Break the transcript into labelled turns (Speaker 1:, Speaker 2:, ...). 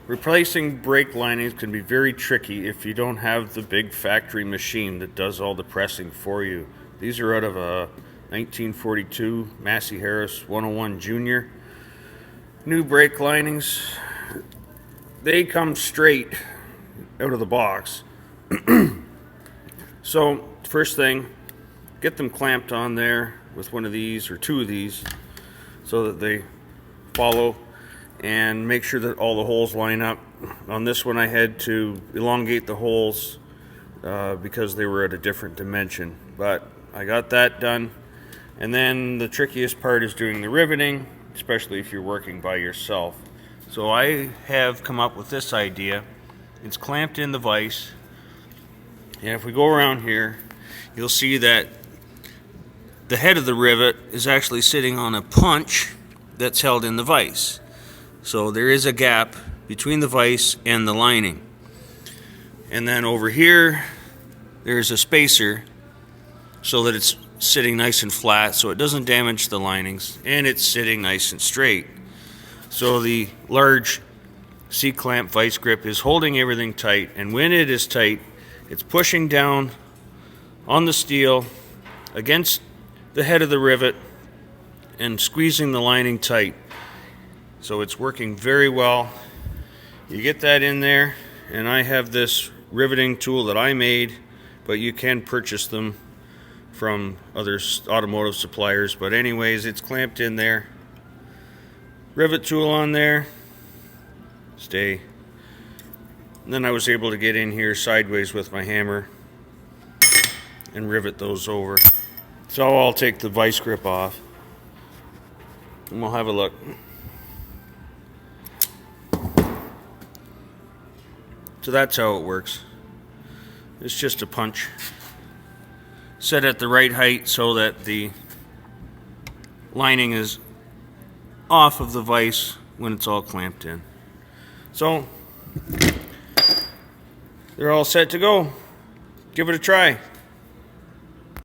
Speaker 1: Replacing brake linings can be very tricky if you don't have the big factory machine that does all the pressing for you. These are out of a 1942 Massey Harris 101 Junior. New brake linings. They come straight out of the box. So first thing, get them clamped on there with one of these or two of these so that they follow, and make sure that all the holes line up. On this one I had to elongate the holes because they were at a different dimension, but I got that done. And then the trickiest part is doing the riveting, especially if you're working by yourself. So I have come up with this idea. It's clamped in the vise, and if we go around here, you'll see that the head of the rivet is actually sitting on a punch that's held in the vise. So there is a gap between the vise and the lining. And then over here, there's a spacer so that it's sitting nice and flat so it doesn't damage the linings, and it's sitting nice and straight. So the large C-clamp vice grip is holding everything tight, and when it is tight, it's pushing down on the steel against the head of the rivet and squeezing the lining tight. So it's working very well. You get that in there, and I have this riveting tool that I made, but you can purchase them from other automotive suppliers. But anyways, it's clamped in there. Rivet tool on there. Stay. And then I was able to get in here sideways with my hammer and rivet those over. So I'll take the vice grip off and we'll have a look. So that's how it works. It's just a punch set at the right height so that the lining is off of the vise when it's all clamped in. So they're all set to go. Give it a try.